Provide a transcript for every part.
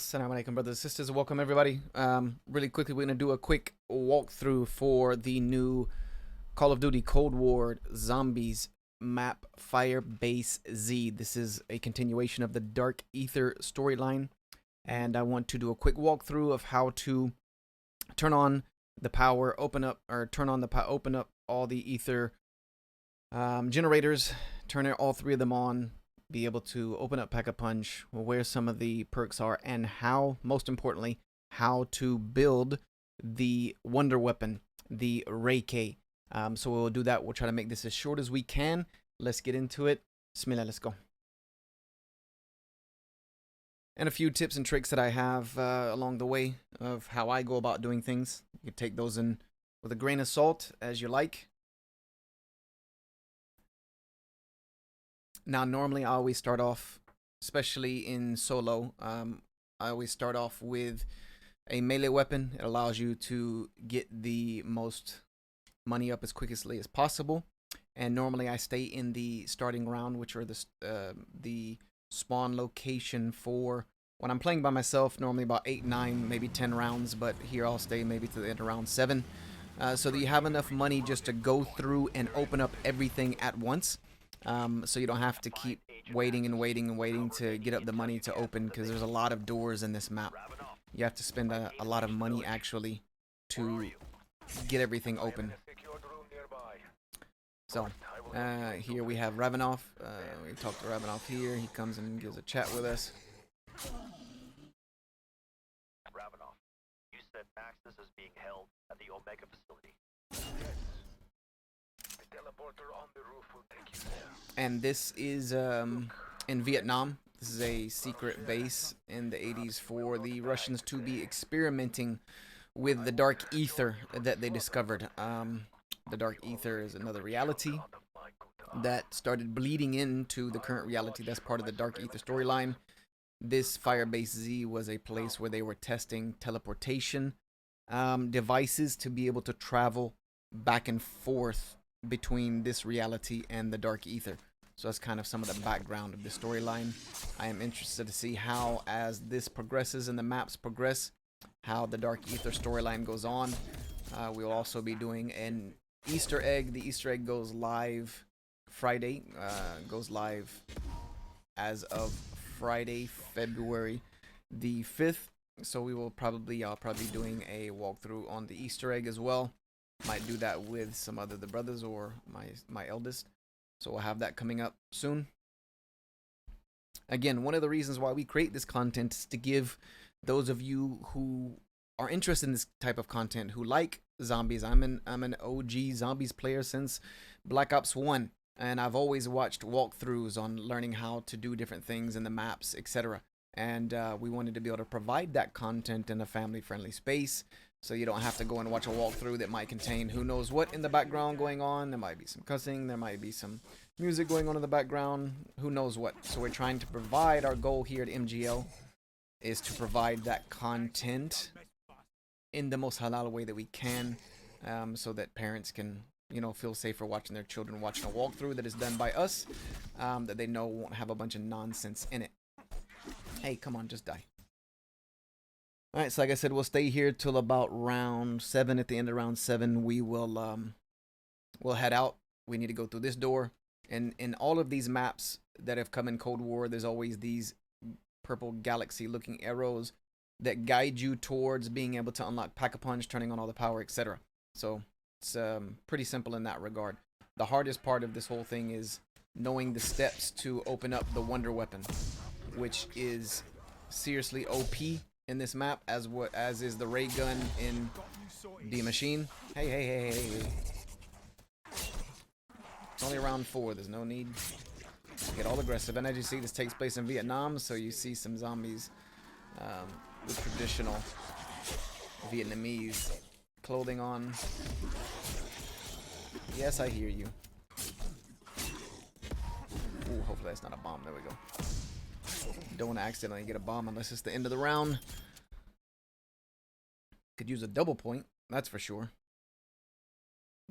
Assalamu alaikum, brothers and sisters. Welcome, everybody. Really quickly, we're going to do a quick walkthrough for the new Call of Duty Cold War Zombies map, Firebase Z. This is a continuation of the Dark Ether storyline, and I want to do a quick walkthrough of how to turn on the power, open up all the ether generators, turn all three of them on, be able to open up Pack-a-Punch, where some of the perks are, and how, most importantly, how to build the wonder weapon, the Reiki. So we'll do that. We'll try to make this as short as we can. Let's get into it. Bismillah, let's go. And a few tips and tricks that I have along the way of how I go about doing things. You can take those in with a grain of salt as you like. Now, normally I always start off, especially in solo, I always start off with a melee weapon. It allows you to get the most money up as quickly as possible. And normally I stay in the starting round, which are the spawn location for when I'm playing by myself, normally about 8, 9, maybe 10 rounds, but here I'll stay maybe to the end of round 7. So that you have enough money just to go through and open up everything at once. So you don't have to keep waiting and waiting and waiting to get up the money to open, because there's a lot of doors in this map. You have to spend a lot of money actually to get everything open. So here we have Ravenoff. We talk to Ravenoff here. He comes and gives a chat with us. Ravenoff, you said Maxis is being held at the Omega facility. And this is in Vietnam. This is a secret base in the 80s for the Russians to be experimenting with the dark ether that they discovered. The dark ether is another reality that started bleeding into the current reality. That's part of the dark ether storyline. This Firebase Z was a place where they were testing teleportation devices to be able to travel back and forth between this reality and the dark ether. So that's kind of some of the background of the storyline. I am interested to see how, as this progresses and the maps progress, how the dark ether storyline goes on. We will also be doing an Easter egg. The Easter egg goes live Friday. Goes live as of Friday, February the 5th. So we will probably, I'll probably be doing a walkthrough on the Easter egg as well. Might do that with some other the brothers or my eldest. So we'll have that coming up soon. Again, one of the reasons why we create this content is to give those of you who are interested in this type of content, who like zombies. I'm an OG zombies player since Black Ops 1, and I've always watched walkthroughs on learning how to do different things in the maps, etc. And we wanted to be able to provide that content in a family-friendly space, so you don't have to go and watch a walkthrough that might contain who knows what in the background going on. There might be some cussing, there might be some music going on in the background, who knows what. So we're trying to provide, our goal here at MGL is to provide that content in the most halal way that we can, so that parents can, you know, feel safer watching their children watching a walkthrough that is done by us, that they know won't have a bunch of nonsense in it. Hey, come on, just die. Alright, so like I said, we'll stay here till about round 7. At the end of round 7, we will we'll head out. We need to go through this door. And in all of these maps that have come in Cold War, there's always these purple galaxy-looking arrows that guide you towards being able to unlock Pack-a-Punch, turning on all the power, etc. So it's pretty simple in that regard. The hardest part of this whole thing is knowing the steps to open up the Wonder Weapon, which is seriously OP in this map, as is the ray gun in the machine. Hey. It's only round 4. There's no need to get all aggressive. And as you see, this takes place in Vietnam, so you see some zombies with traditional Vietnamese clothing on. Yes, I hear you. Ooh, hopefully that's not a bomb. There we go. Don't want to accidentally get a bomb unless it's the end of the round. Could use a double point, that's for sure.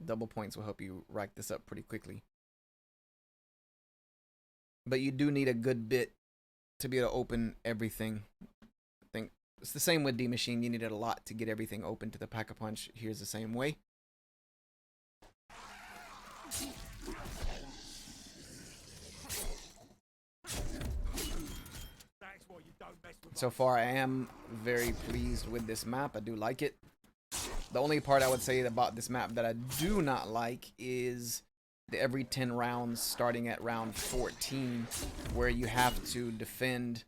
Double points will help you rack this up pretty quickly. But you do need a good bit to be able to open everything. I think It's the same with D-Machine. You needed a lot to get everything open to the Pack-a-Punch. Here's the same way. So far, I am very pleased with this map. I do like it. The only part I would say about this map that I do not like is the every 10 rounds starting at round 14, where you have to defend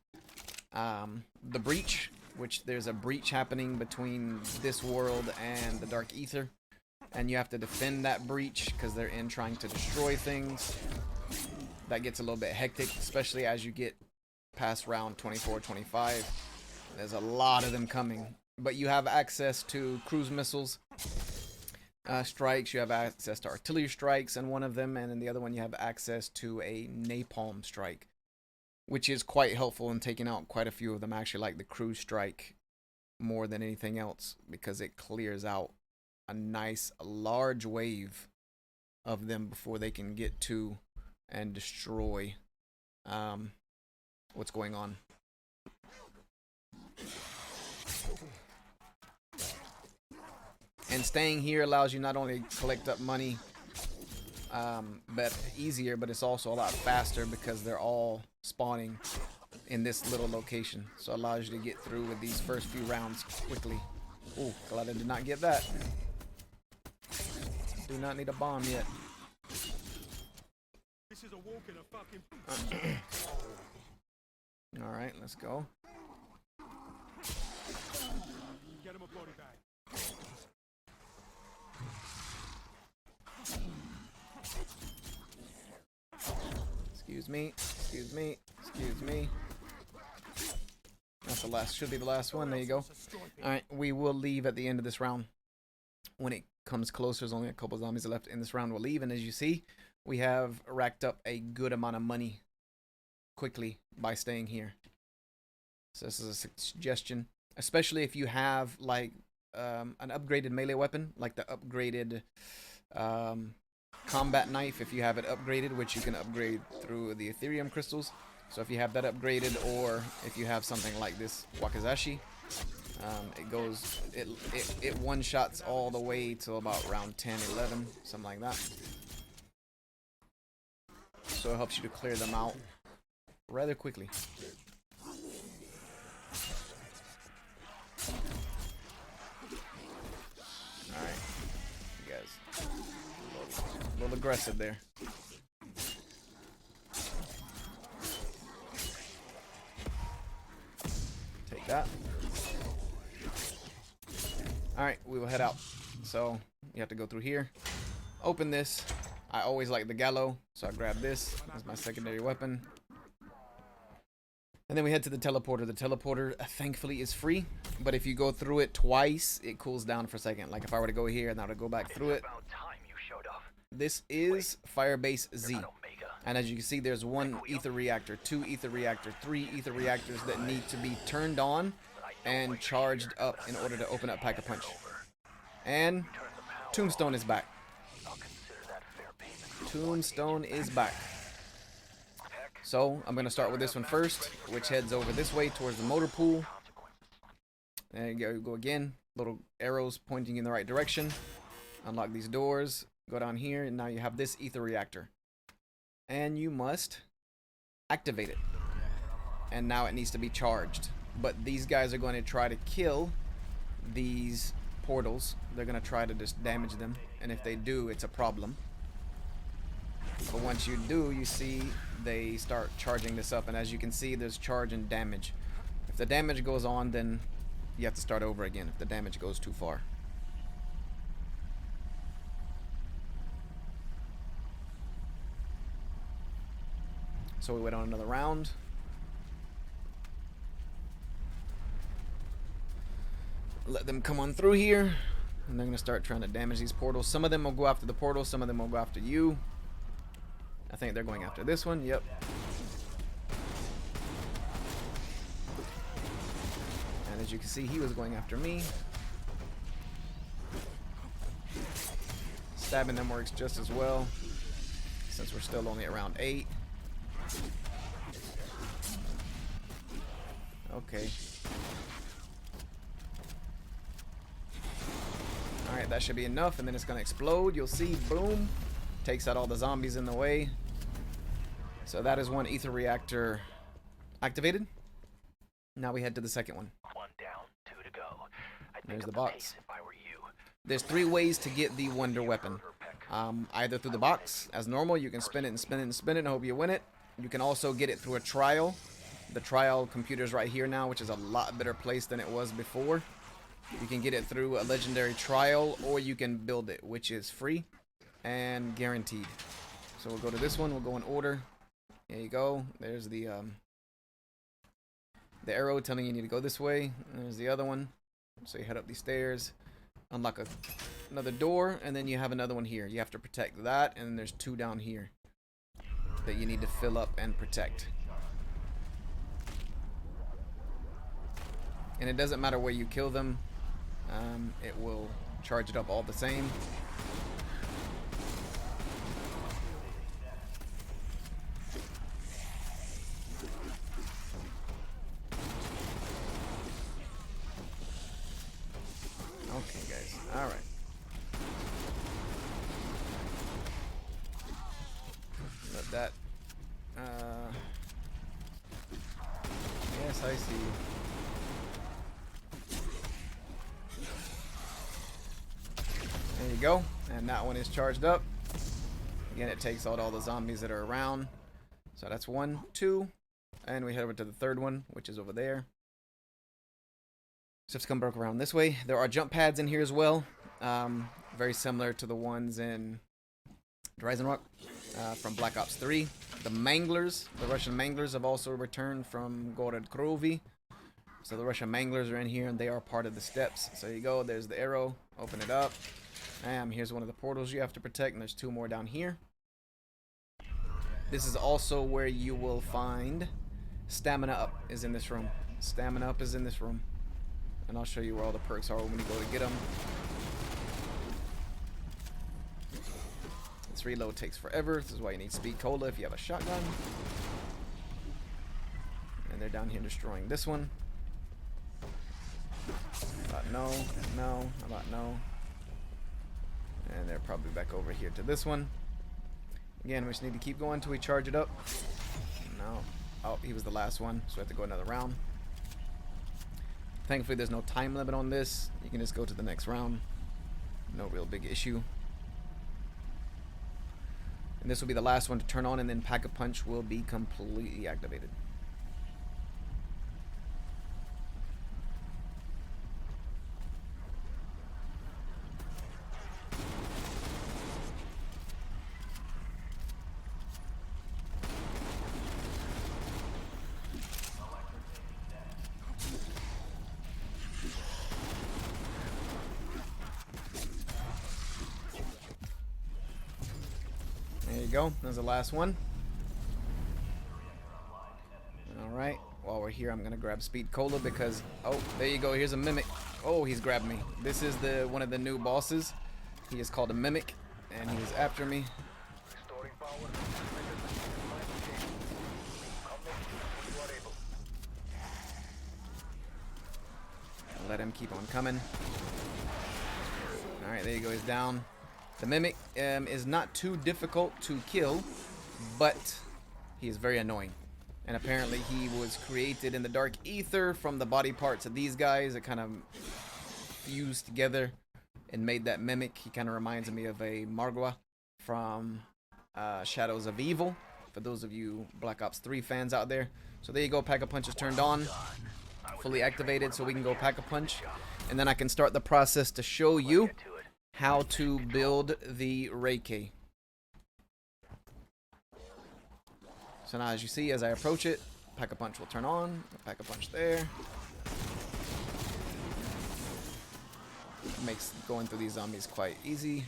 the breach, which there's a breach happening between this world and the Dark Ether, and you have to defend that breach because they're in trying to destroy things. That gets a little bit hectic, especially as you get past round 24, 25. There's a lot of them coming, but you have access to cruise missiles strikes. You have access to artillery strikes in one of them, and in the other one you have access to a napalm strike, which is quite helpful in taking out quite a few of them. I actually like the cruise strike more than anything else because it clears out a nice large wave of them before they can get to and destroy what's going on. And staying here allows you not only to collect up money but easier, but it's also a lot faster because they're all spawning in this little location. So it allows you to get through with these first few rounds quickly. Oh, glad I did not get that. Do not need a bomb yet. This is a walk in a fucking Alright, let's go. Get him a body bag. Excuse me, excuse me, excuse me. That's the last, should be the last one. There you go. Alright, we will leave at the end of this round. When it comes closer, there's only a couple zombies left in this round. We'll leave, and as you see, we have racked up a good amount of money quickly by staying here. So this is a suggestion, especially if you have like an upgraded melee weapon, like the upgraded combat knife. If you have it upgraded, which you can upgrade through the Ethereum crystals. So if you have that upgraded, or if you have something like this Wakizashi, it one-shots all the way to about round 10, 11, something like that. So it helps you to clear them out rather quickly. Alright, you guys, a little aggressive there. Take that. Alright, we will head out. So, you have to go through here. Open this. I always like the gallows, so I grab this as my secondary weapon. And then we head to the teleporter. The teleporter, thankfully, is free. But if you go through it twice, it cools down for a second. Like if I were to go here and I were to go back through it. This is Firebase Z. And as you can see, there's 1 ether reactor, 2 ether reactor, 3 ether reactors that need to be turned on and charged up in order to open up Pack-a-Punch. And Tombstone is back. Tombstone is back. So I'm going to start with this one first, which heads over this way towards the motor pool. There you go again. Little arrows pointing in the right direction. Unlock these doors. Go down here, and now you have this ether reactor. And you must activate it. And now it needs to be charged. But these guys are going to try to kill these portals. They're going to try to just damage them. And if they do, it's a problem. But once you do, you see they start charging this up. And as you can see, there's charge and damage. If the damage goes on, then you have to start over again if the damage goes too far. So we went on another round. Let them come on through here. And they're going to start trying to damage these portals. Some of them will go after the portal. Some of them will go after you. I think they're going after this one. Yep. And as you can see, he was going after me. Stabbing them works just as well, since we're still only at round 8. Okay. Alright, that should be enough, and then it's going to explode. You'll see, boom. Takes out all the zombies in the way. So that is one ether reactor activated. Now we head to the second one. One down, two to go. I'd There's pick the up box. pace if I were you. There's 3 ways to get the wonder weapon. Either through the box, as normal. You can spin it and spin it and spin it and hope you win it. You can also get it through a trial. The trial computer's right here now, which is a lot better place than it was before. You can get it through a legendary trial, or you can build it, which is free and guaranteed. So we'll go to this one. We'll go in order. There you go. There's the arrow telling you need to go this way. There's the other one. So you head up these stairs, unlock another door, and then you have another one here. You have to protect that, and then there's 2 down here that you need to fill up and protect. And it doesn't matter where you kill them. It will charge it up all the same. Okay, guys. All right. Let that. Yes, I see. There you go. And that one is charged up. Again, it takes out all the zombies that are around. So that's 1, 2. And we head over to the third one, which is over there. So let's come back around this way. There are jump pads in here as well. Very similar to the ones in Horizon Rock from Black Ops 3. The Manglers, the Russian Manglers, have also returned from Gorod Krovi. So the Russian Manglers are in here, and they are part of the steps. So there you go. There's the arrow. Open it up. Here's one of the portals you have to protect, and there's 2 more down here. This is also where you will find Stamina Up is in this room. Stamina Up is in this room. And I'll show you where all the perks are when you go to get them. This reload takes forever. This is why you need Speed Cola if you have a shotgun. And they're down here destroying this one. How about no, no, how about no. And they're probably back over here to this one. Again, we just need to keep going until we charge it up. No. Oh, he was the last one, so we have to go another round. Thankfully, there's no time limit on this. You can just go to the next round. No real big issue. And this will be the last one to turn on, and then Pack-a-Punch will be completely activated. There you go. There's the last one. Alright. While we're here, I'm going to grab Speed Cola because... Oh, there you go. Here's a Mimic. Oh, he's grabbed me. This is one of the new bosses. He is called a Mimic, and he was after me. Let him keep on coming. Alright, there you go. He's down. The Mimic is not too difficult to kill, but he is very annoying. And apparently he was created in the Dark Ether from the body parts of these guys. It kind of fused together and made that Mimic. He kind of reminds me of a Margwa from Shadows of Evil, for those of you Black Ops 3 fans out there. So there you go. Pack-a-Punch is turned on, fully activated, so we can go Pack-a-Punch. And then I can start the process to show you how to build the Reiki. So now, as you see, as I approach it, Pack-a-Punch will turn on. Pack-a-Punch there. Makes going through these zombies quite easy.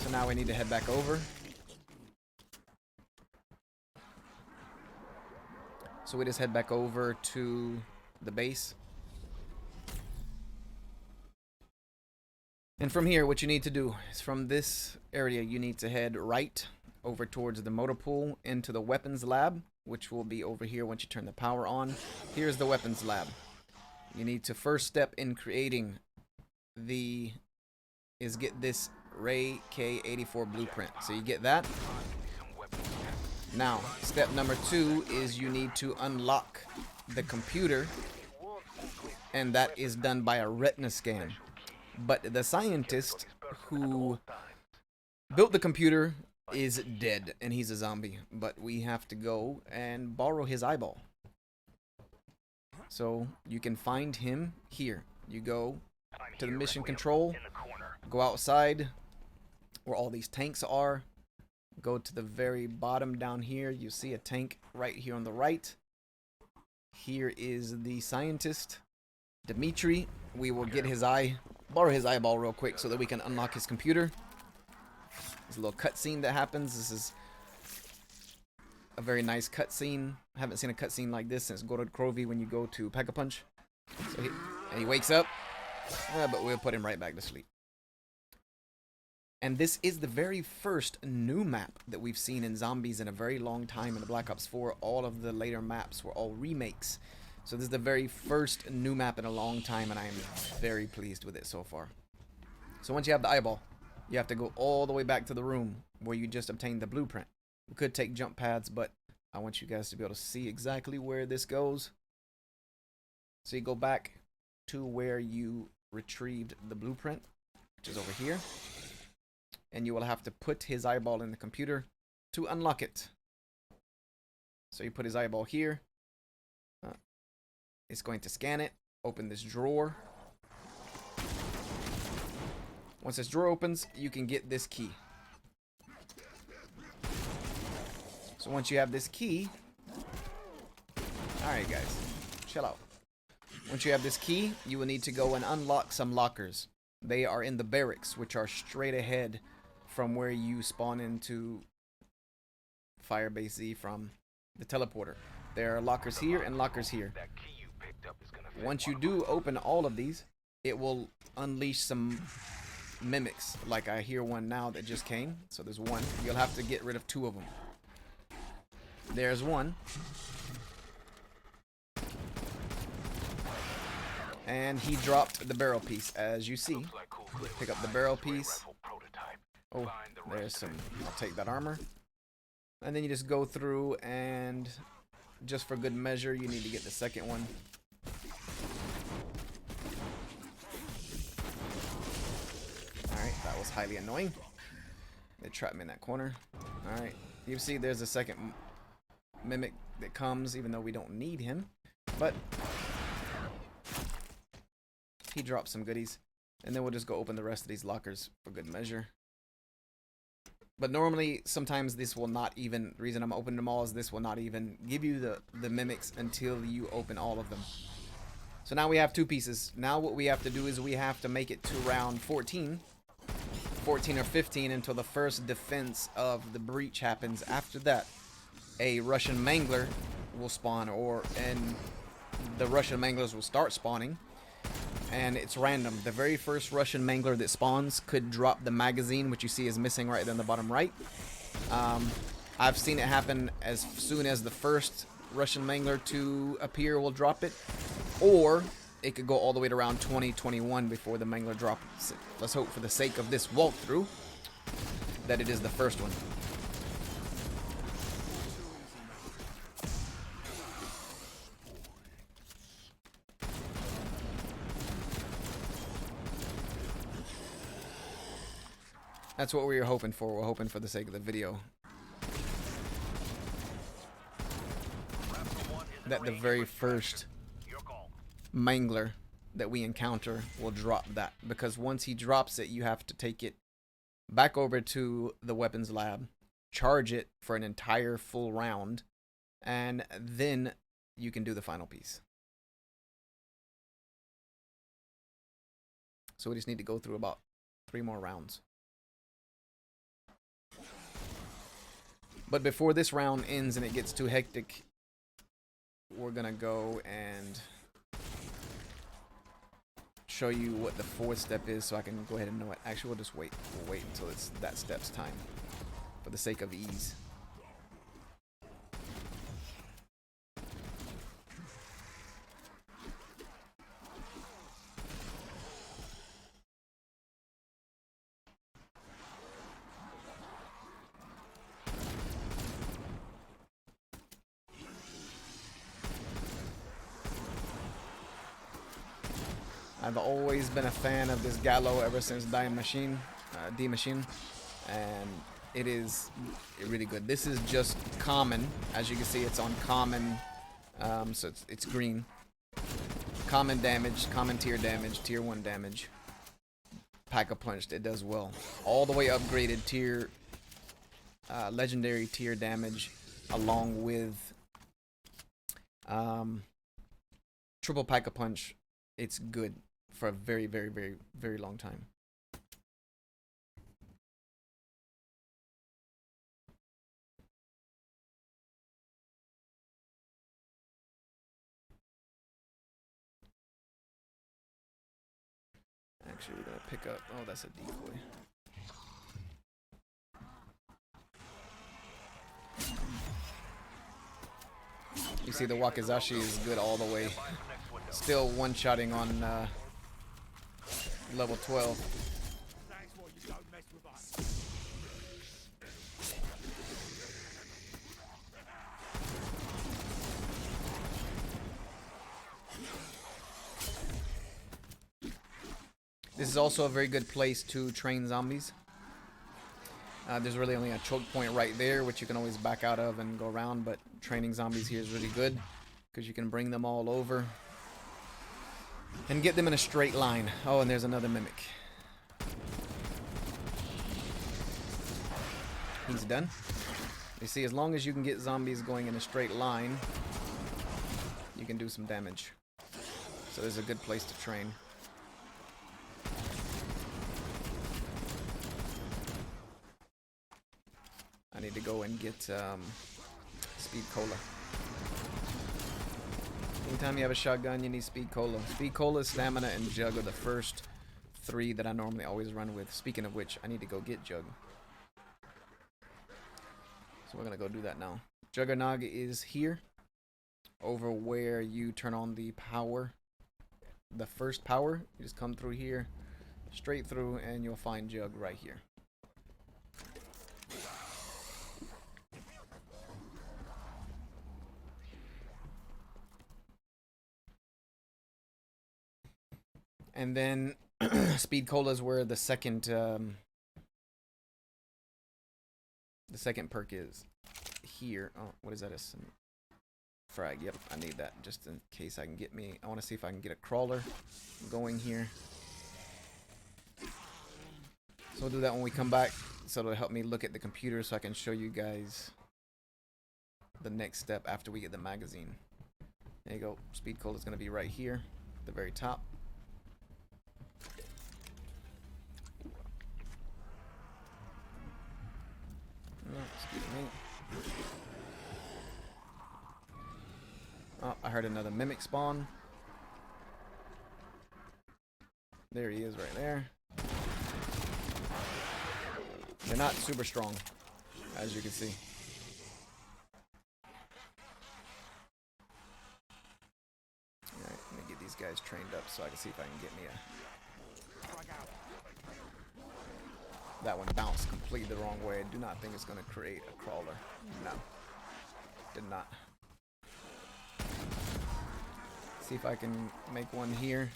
So now we need to head back over. So we just head back over to the base. And from here, what you need to do is from this area, you need to head right over towards the motor pool into the weapons lab, which will be over here once you turn the power on. Here's the weapons lab. You need to first step in creating get this Ray K84 blueprint. So you get that. Now, step number 2 is you need to unlock the computer, and that is done by a retina scan. But the scientist who built the computer is dead, and he's a zombie. But we have to go and borrow his eyeball. So you can find him here. You go to the mission control, go outside where all these tanks are, go to the very bottom down here. You see a tank right here on the right. Here is the scientist, Dimitri. We will get his borrow his eyeball real quick so that we can unlock his computer. There's a little cutscene that happens. This is a very nice cutscene. I haven't seen a cutscene like this since Gorod Krovi when you go to Pack-a-Punch. So he wakes up, but we'll put him right back to sleep. And this is the very first new map that we've seen in zombies in a very long time in the Black Ops 4. All of the later maps were all remakes. So this is the very first new map in a long time, and I am very pleased with it so far. So once you have the eyeball, you have to go all the way back to the room where you just obtained the blueprint. We could take jump pads, but I want you guys to be able to see exactly where this goes. So you go back to where you retrieved the blueprint, which is over here. And you will have to put his eyeball in the computer to unlock it. So you put his eyeball here. It's going to scan it. Open this drawer. Once this drawer opens, you can get this key. So once you have this key... Alright guys, chill out. Once you have this key, you will need to go and unlock some lockers. They are in the barracks, which are straight ahead from where you spawn into Firebase Z from the teleporter. There are lockers here and lockers here. Once you do open all of these, it will unleash some mimics. Like I hear one now that just came. So there's one. You'll have to get rid of 2 of them. There's one. And he dropped the barrel piece, as you see. Pick up the barrel piece. Oh, there's some. I'll take that armor. And then you just go through and just for good measure, you need to get the second one. Alright, that was highly annoying. They trapped me in that corner. Alright, you see there's a second mimic that comes, even though we don't need him. But he dropped some goodies. And then we'll just go open the rest of these lockers for good measure. But normally, sometimes this will not even, the reason I'm opening them all is this will not even give you the mimics until you open all of them. So now we have 2 pieces. Now what we have to do is we have to make it to round 14 or 15 until the first defense of the breach happens. After that, a Russian Mangler will spawn, and the Russian Manglers will start spawning. And it's random. The very first Russian Mangler that spawns could drop the magazine, which you see is missing right there in the bottom right. I've seen it happen as soon as the first Russian Mangler to appear will drop it. Or it could go all the way to around 2021 before the Mangler drops it. Let's hope for the sake of this walkthrough that it is the first one. That's what we were hoping for. We're hoping for the sake of the video that the very first Mangler that we encounter will drop that. Because once he drops it, you have to take it back over to the weapons lab, charge it for an entire full round, and then you can do the final piece. So we just need to go through about 3 more rounds. But before this round ends and it gets too hectic, we're gonna go and show you what the 4th step is so I can go ahead and know it. Actually, we'll just wait. We'll wait until it's that step's time for the sake of ease. I've always been a fan of this Gallo ever since Die Machine, D Machine, and it is really good. This is just common. As you can see, it's on common, so it's green. Common damage, common tier damage, tier 1 damage. Pack-a-punched, it does well. All the way upgraded tier, legendary tier damage, along with triple Pack-a-punch. It's good for a very, very, very, very long time. Actually, we're gonna pick up. Oh, that's a decoy. You see, the Wakizashi is good all the way. Still one-shotting on level 12. This is also a very good place to train zombies. There's really only a choke point right there, which you can always back out of and go around, but training zombies here is really good because you can bring them all over and get them in a straight line. Oh, and there's another mimic. He's done. You see, as long as you can get zombies going in a straight line, you can do some damage. So there's a good place to train. I need to go and get Speed Cola. Anytime you have a shotgun, you need Speed Cola. Speed Cola, Stamina, and Jug are the first 3 that I normally always run with. Speaking of which, I need to go get Jug. So we're going to go do that now. Juggernog is here, over where you turn on the power. The first power, you just come through here, straight through, and you'll find Jug right here. And then Speed Cola is where the second perk is. Here. Oh, what is that? Frag. Yep, I need that just in case I can get me. I want to see if I can get a crawler going here. So we'll do that when we come back. So it'll help me look at the computer so I can show you guys the next step after we get the magazine. There you go. Speed Cola is going to be right here at the very top. Oh, excuse me. Oh, I heard another mimic spawn. There he is right there. They're not super strong, as you can see. Alright, let me get these guys trained up so I can see if I can get me a... That one bounced completely the wrong way. I do not think it's going to create a crawler. No. Did not. See if I can make one here.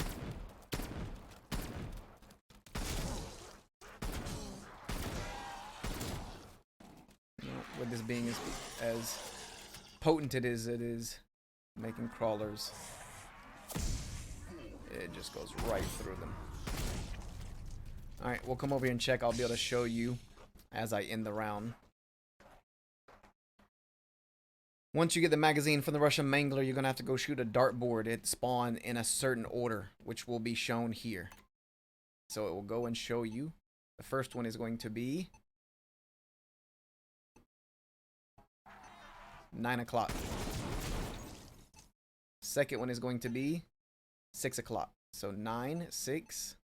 With this being as potent it is making crawlers, it just goes right through them. Alright, we'll come over here and check. I'll be able to show you as I end the round. Once you get the magazine from the Russian Mangler, you're going to have to go shoot a dartboard. It spawned in a certain order, which will be shown here. So it will go and show you. The first one is going to be 9 o'clock. Second one is going to be 6 o'clock. So 9, 6,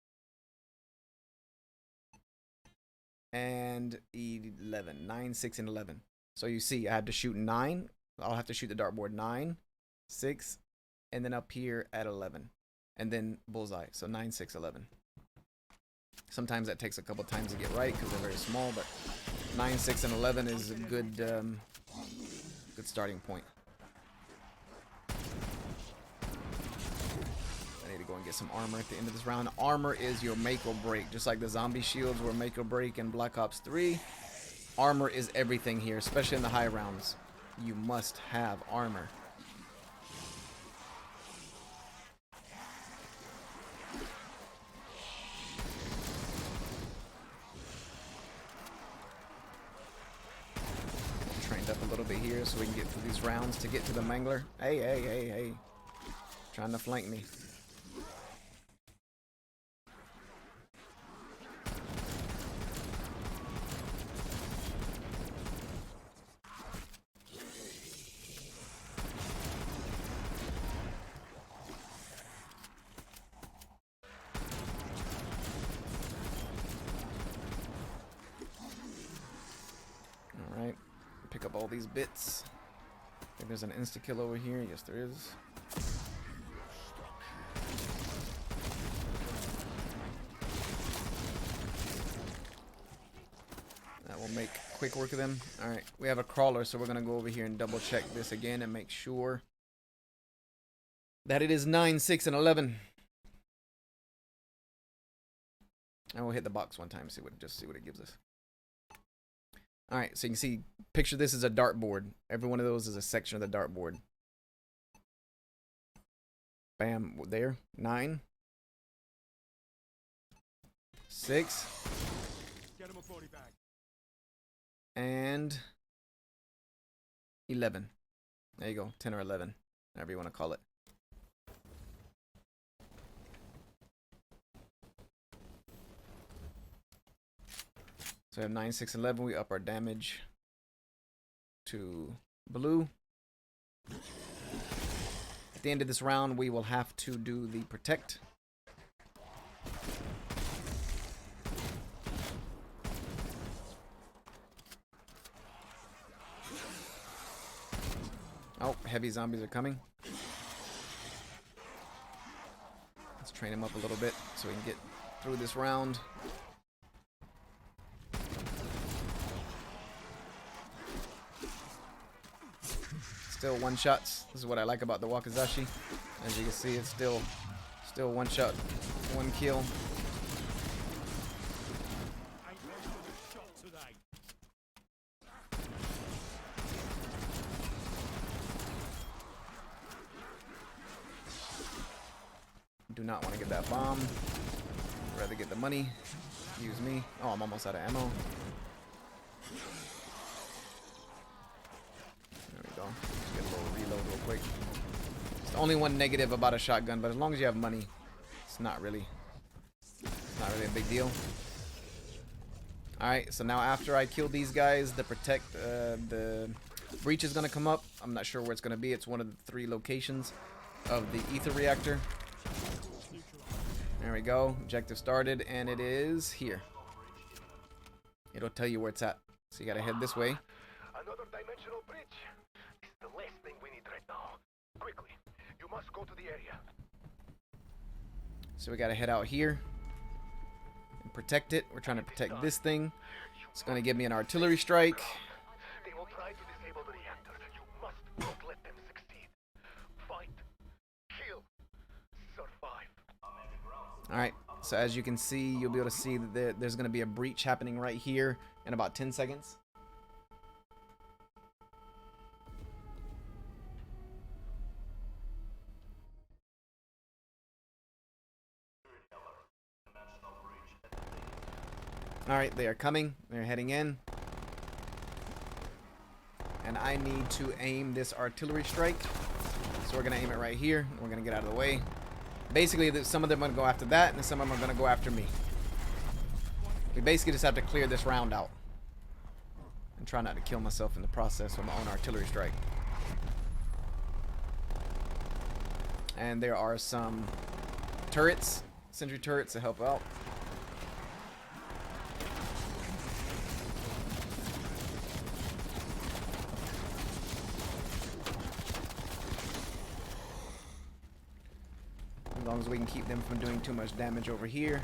and 11. 9, 6, and 11. So you see, I have to shoot 9. I'll have to shoot the dartboard 9, 6, and then up here at 11. And then bullseye. So 9, 6, 11. Sometimes that takes a couple times to get right because they're very small, but 9, 6, and 11 is a good, good starting point. I need to to go and get some armor at the end of this round. Armor is your make or break. Just like the zombie shields were make or break in Black Ops 3, armor is everything here, especially in the high rounds. You must have armor. Trained up a little bit here so we can get through these rounds to get to the Mangler. Hey, hey, hey, hey. Trying to flank me. Alright. Pick up all these bits. I think there's an insta-kill over here. Yes, there is. That will make quick work of them. Alright, we have a crawler, so we're going to go over here and double check this again and make sure that it is 9, 6, and 11. And we'll hit the box one time, just see what it gives us. Alright, so you can see, picture this as a dartboard. Every one of those is a section of the dartboard. Bam, there. 9. 6. Get him a 40 bag. And 11. There you go, 10 or 11, whatever you want to call it. So we have 9, 6, 11. We up our damage to blue. At the end of this round, we will have to do the protect. Oh, heavy zombies are coming. Let's train him up a little bit so we can get through this round. Still one shots. This is what I like about the Wakizashi. As you can see, it's still one shot, one kill. Do not want to get that bomb. I'd rather get the money. Use me. Oh, I'm almost out of ammo. There we go. Just get a little reload real quick. It's the only one negative about a shotgun, but as long as you have money, it's not really a big deal. Alright, so now after I kill these guys, the breach is going to come up. I'm not sure where it's going to be. It's one of the 3 locations of the ether reactor. There we go. Objective started, and it is here. It'll tell you where it's at. So you gotta head this way. Another dimensional bridge. It's the last thing we need right now. Quickly, you must go to the area. So we gotta head out here and protect it. We're trying to protect this thing. It's gonna give me an artillery strike. They will try to disable the reactor. You must not let them succeed. Fight, kill, survive. Alright, so as you can see, you'll be able to see that there's going to be a breach happening right here in about 10 seconds. Alright, they are coming. They're heading in. And I need to aim this artillery strike. So we're going to aim it right here. We're going to get out of the way. Basically, some of them are going to go after that, and some of them are going to go after me. We basically just have to clear this round out. And try not to kill myself in the process with my own artillery strike. And there are some turrets, sentry turrets to help out. As long as we can keep them from doing too much damage over here.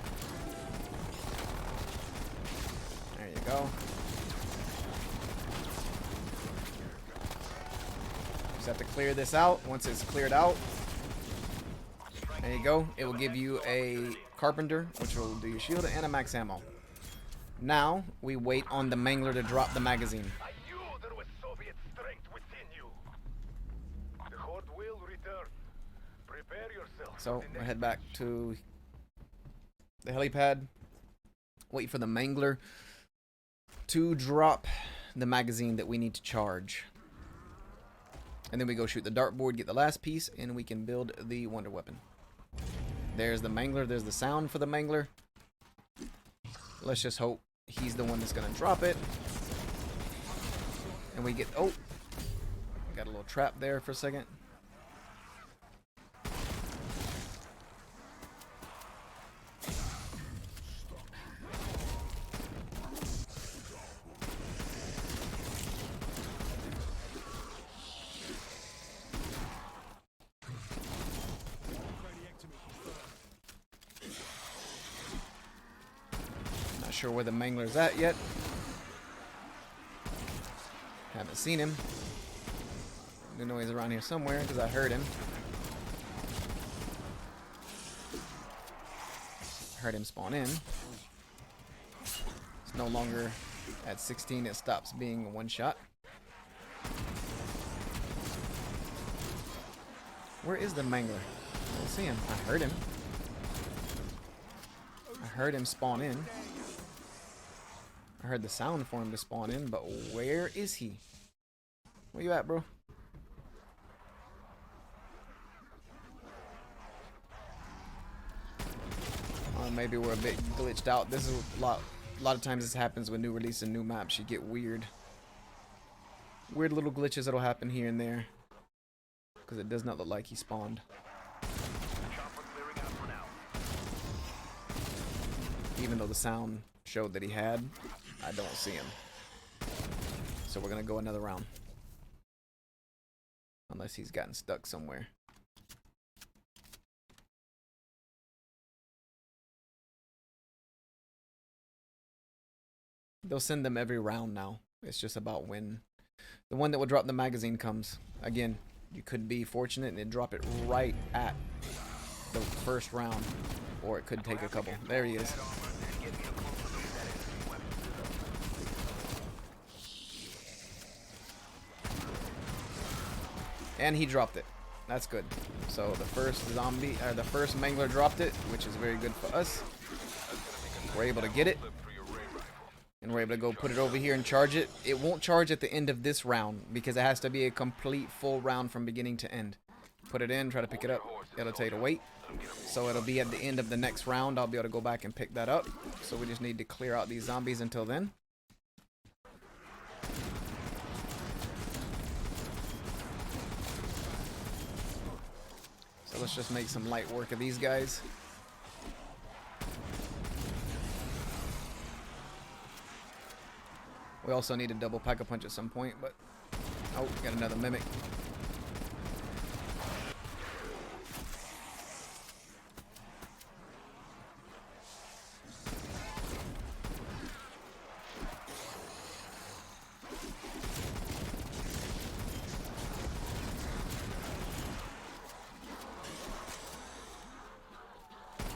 There you go. Just have to clear this out. Once it's cleared out, There you go. It will give you a carpenter, which will do your shield, and a max ammo. Now, we wait on the Mangler to drop the magazine. I knew there was Soviet strength within you. The Horde will return. Prepare yourself. So, we'll head back to the helipad. Wait for the Mangler to drop the magazine that we need to charge. And then we go shoot the dartboard, get the last piece, and we can build the wonder weapon. There's the Mangler. There's the sound for the Mangler. Let's just hope he's the one that's going to drop it. And we get... Oh! Got a little trap there for a second. Not sure where the Mangler's at yet. Haven't seen him. I know he's around here somewhere because I heard him. Heard him spawn in. It's no longer at 16. It stops being a one shot. Where is the Mangler? I don't see him. I heard him. I heard him spawn in. I heard the sound for him to spawn in, but where is he? Where you at, bro? Maybe we're a bit glitched out. This is a lot of times this happens with new release and new maps. You get weird little glitches that'll happen here and there. Because it does not look like he spawned. Even though the sound showed that he had, I don't see him. So we're gonna go another round. Unless he's gotten stuck somewhere. They'll send them every round now. It's just about when the one that will drop the magazine comes. Again, you could be fortunate and it drop it right at the first round. Or it could take a couple. There he is. And he dropped it. That's good. So the first Mangler dropped it, which is very good for us. We're able to get it. And we're able to go put it over here and charge it. It won't charge at the end of this round because it has to be a complete full round from beginning to end. Put it in, try to pick it up. It'll tell you to wait. So it'll be at the end of the next round. I'll be able to go back and pick that up. So we just need to clear out these zombies until then. So let's just make some light work of these guys. We also need a double pack-a-punch at some point, but... Oh, got another mimic.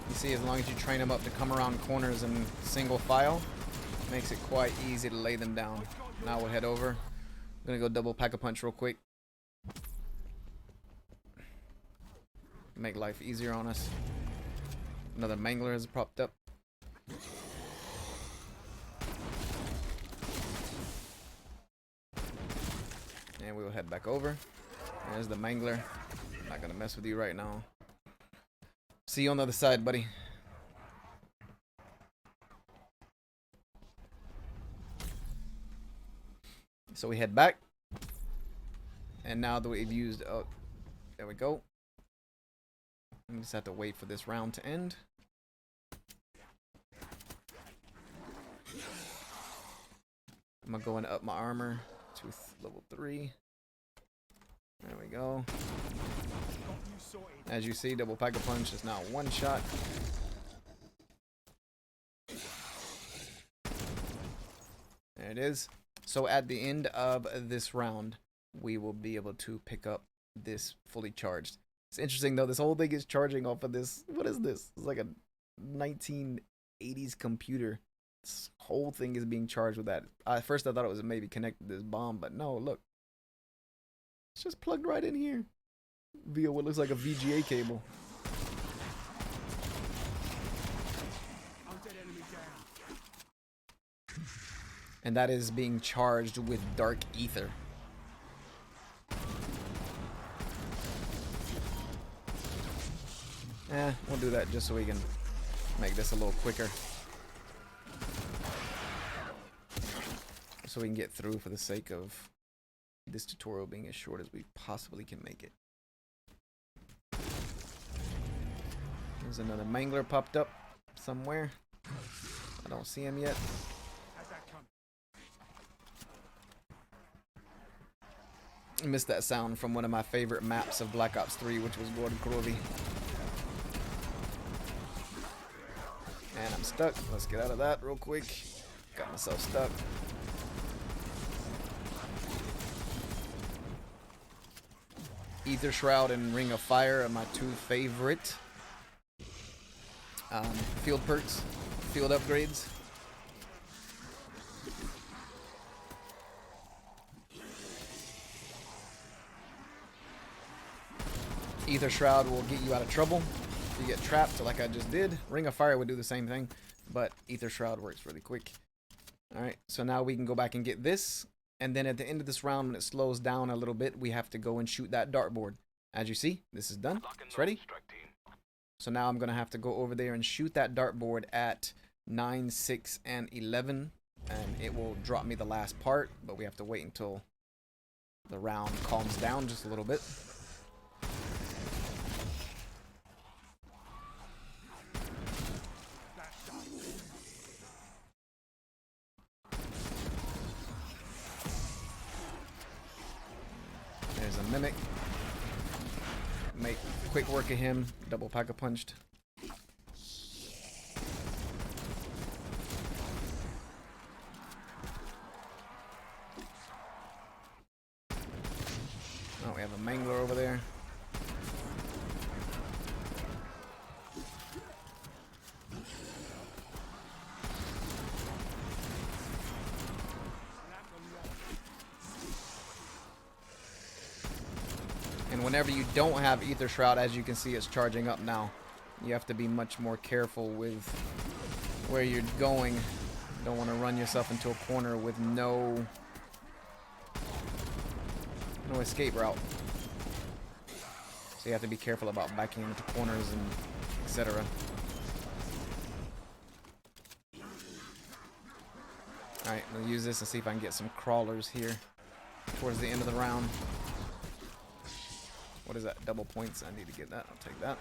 You see, as long as you train them up to come around corners in single file, makes it quite easy to lay them down. Now we'll head over. I'm gonna go double pack-a-punch real quick. Make life easier on us. Another Mangler has propped up. And we will head back over. There's the Mangler. I'm not gonna mess with you right now. See you on the other side, buddy. So we head back. And now that we've used... Oh, there we go. We just have to wait for this round to end. I'm going to go and up my armor to level 3. There we go. As you see, double pack-a-punch is now one shot. There it is. So at the end of this round, we will be able to pick up this fully charged. It's interesting though. This whole thing is charging off of this. What is this? It's like a 1980s computer. This whole thing is being charged with that. At first I thought it was maybe connected to this bomb, but no, look. It's just plugged right in here via what looks like a VGA cable. And that is being charged with dark ether. We'll do that just so we can make this a little quicker. So we can get through for the sake of this tutorial being as short as we possibly can make it. There's another mangler popped up somewhere. I don't see him yet. I missed that sound from one of my favorite maps of Black Ops 3, which was Gordon Krovi. And I'm stuck. Let's get out of that real quick. Got myself stuck. Ether Shroud and Ring of Fire are my two favorite field perks, field upgrades. Ether Shroud will get you out of trouble if you get trapped like I just did. Ring of Fire would do the same thing, but Ether Shroud works really quick. Alright, so now we can go back and get this, and then at the end of this round when it slows down a little bit, we have to go and shoot that dartboard. As you see, this is done. It's ready. So now I'm going to have to go over there and shoot that dartboard at 9, 6, and 11, and it will drop me the last part, but we have to wait until the round calms down just a little bit. There's a mimic. Make quick work of him. Double pack-a-punched. Oh, we have a mangler over there. And whenever you don't have Ether Shroud, as you can see, it's charging up now. You have to be much more careful with where you're going. You don't want to run yourself into a corner with no escape route. So you have to be careful about backing into corners and etc. Alright, we'll use this and see if I can get some crawlers here towards the end of the round. What is that? Double points. I need to get that. I'll take that.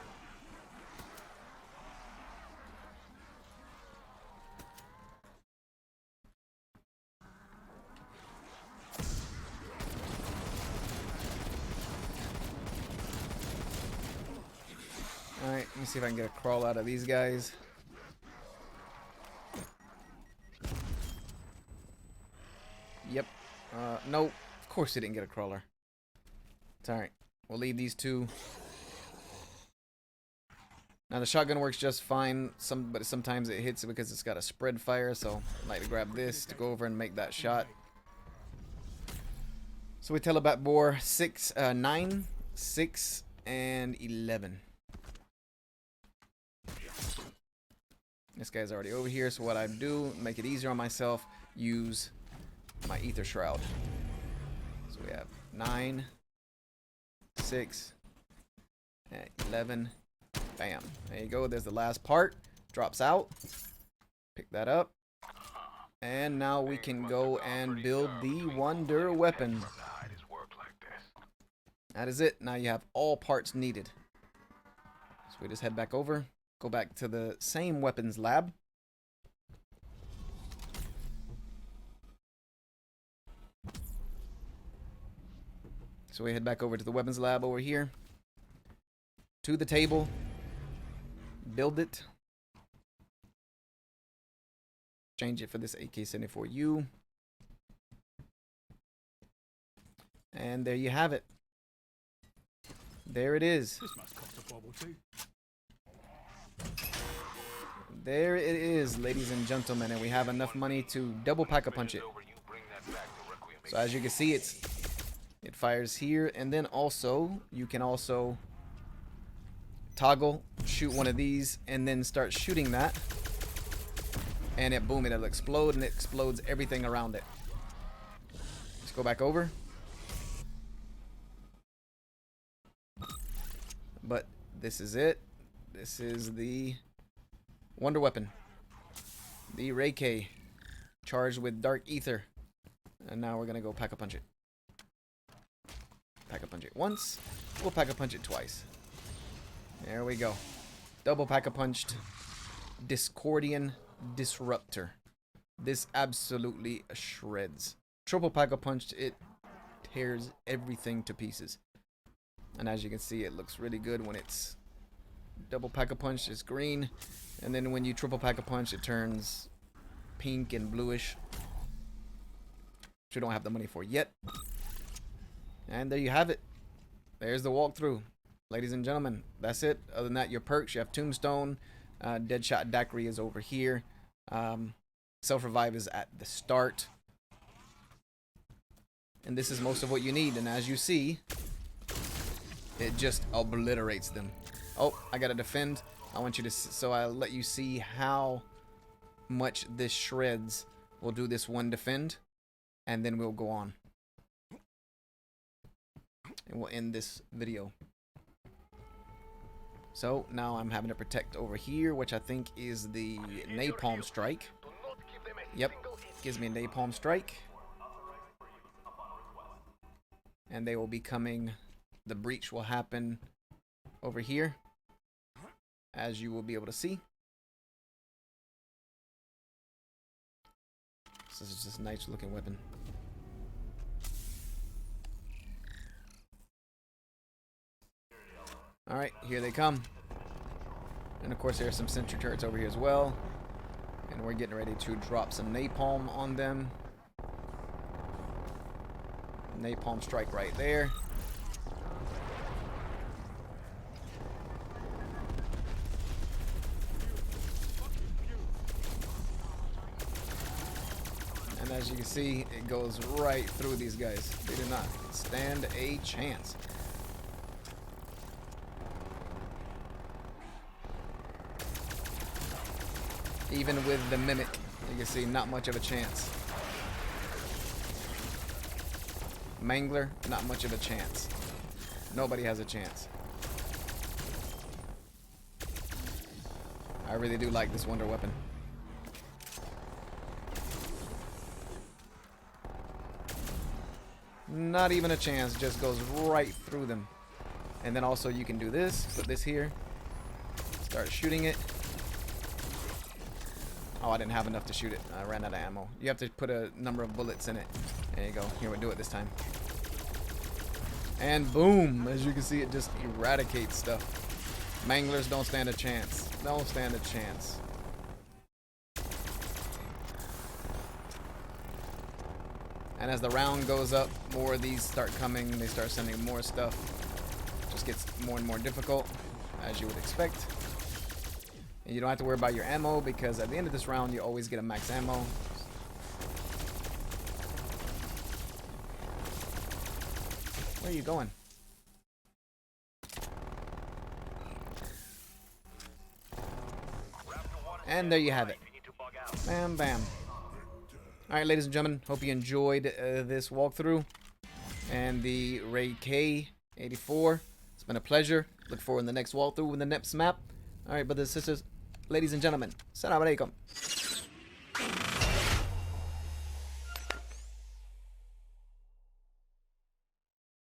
Alright, let me see if I can get a crawl out of these guys. Yep. No, of course he didn't get a crawler. It's alright. We'll leave these two. Now the shotgun works just fine, but sometimes it hits it because it's got a spread fire, so I like to grab this to go over and make that shot. So we telebat bore 9, 6, and 11. This guy's already over here, so what I do, make it easier on myself, use my Ether Shroud. So we have 9, 6, and 11. Bam. There you go. There's the last part. Drops out. Pick that up. And now we can go and build the Wonder Weapon. That is it. Now you have all parts needed. So we just head back over. Go back to the same weapons lab. So we head back over to the weapons lab over here. To the table. Build it. Change it for this AK-74U. And there you have it. There it is. This must cost a bob or two. There it is, ladies and gentlemen, and we have enough money to double pack-a-punch it. So as you can see, it fires here, and then also you can also toggle, shoot one of these, and then start shooting that, and it boom, it'll explode, and it explodes everything around it. Let's go back over. But this is it. This is the Wonder Weapon, the Ray K, charged with Dark Ether. And now we're gonna go pack-a-punch it. Pack-a-punch it once. We'll pack-a-punch it twice. There we go. Double pack-a-punched Discordian Disruptor. This absolutely shreds. Triple pack-a-punched, it tears everything to pieces. And as you can see, it looks really good when it's double pack-a-punch. It's green, and then when you triple pack-a-punch, it turns pink and bluish, which we don't have the money for yet. And there you have it. There's the walkthrough, ladies and gentlemen. That's it. Other than that, your perks, you have Tombstone, Deadshot Daiquiri is over here, Self-Revive is at the start, and this is most of what you need. And as you see, it just obliterates them. Oh, I gotta defend. I want you to, so I'll let you see how much this shreds. We'll do this one defend, and then we'll go on. And we'll end this video. So now I'm having to protect over here, which I think is the Napalm Strike. Yep, gives me a Napalm Strike. And they will be coming, the breach will happen over here, as you will be able to see. This is just a nice looking weapon. Alright, here they come. And of course there are some sentry turrets over here as well. And we're getting ready to drop some napalm on them. Napalm strike right there. And as you can see, it goes right through these guys. They do not stand a chance. Even with the Mimic, you can see not much of a chance. Mangler, not much of a chance. Nobody has a chance. I really do like this Wonder Weapon. Not even a chance, just goes right through them. And then also you can do this, put this here, start shooting it. Oh, I didn't have enough to shoot it. I ran out of ammo. You have to put a number of bullets in it. There you go. Here, we'll do it this time. And boom! As you can see, it just eradicates stuff. Manglers don't stand a chance. Don't stand a chance. And as the round goes up, more of these start coming. They start sending more stuff. It just gets more and more difficult, as you would expect. And you don't have to worry about your ammo, because at the end of this round, you always get a max ammo. Where are you going? And there you have it. Bam, bam. Alright, ladies and gentlemen, hope you enjoyed this walkthrough and the Ray K84. It's been a pleasure. Look forward to the next walkthrough with the next map. Alright, brothers and sisters, ladies and gentlemen, Assalamu alaikum.